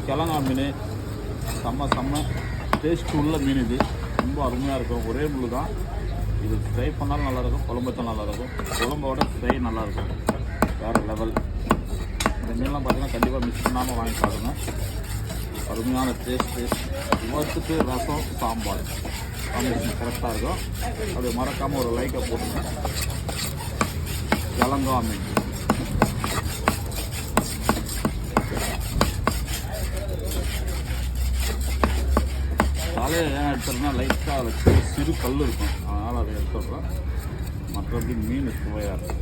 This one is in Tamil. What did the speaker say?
கிழங்கா மீன் செம்ம டேஸ்ட் உள்ள மீன். இது ரொம்ப அருமையாக இருக்கும். ஒரே முள் தான். இது ஃப்ரை பண்ணாலும் நல்லாயிருக்கும், குழம்பு தான் நல்லாயிருக்கும். குழம்போட ஃப்ரை நல்லாயிருக்கும், வேறு லெவல். இந்த மீன்லாம் பார்த்தீங்கன்னா கண்டிப்பாக மிஸ் பண்ணாமல் வாங்கி சாப்பிடுங்க. அருமையான டேஸ்ட்டு. விவரத்துக்கு ரசம் சாம்பார் காம்பினேஷன் கரெக்டாக இருக்கும். அது மறக்காமல் ஒரு லைக்கை போட்டுங்க. கிழங்கா மீன் தலையை ஏன் எடுத்துறதுனா லைட்டாக அதில் சிறு கல் இருக்கும், அதனால் அதை எடுத்துடுறோம். மற்றபடி மீன் சுவையாக இருக்கும்.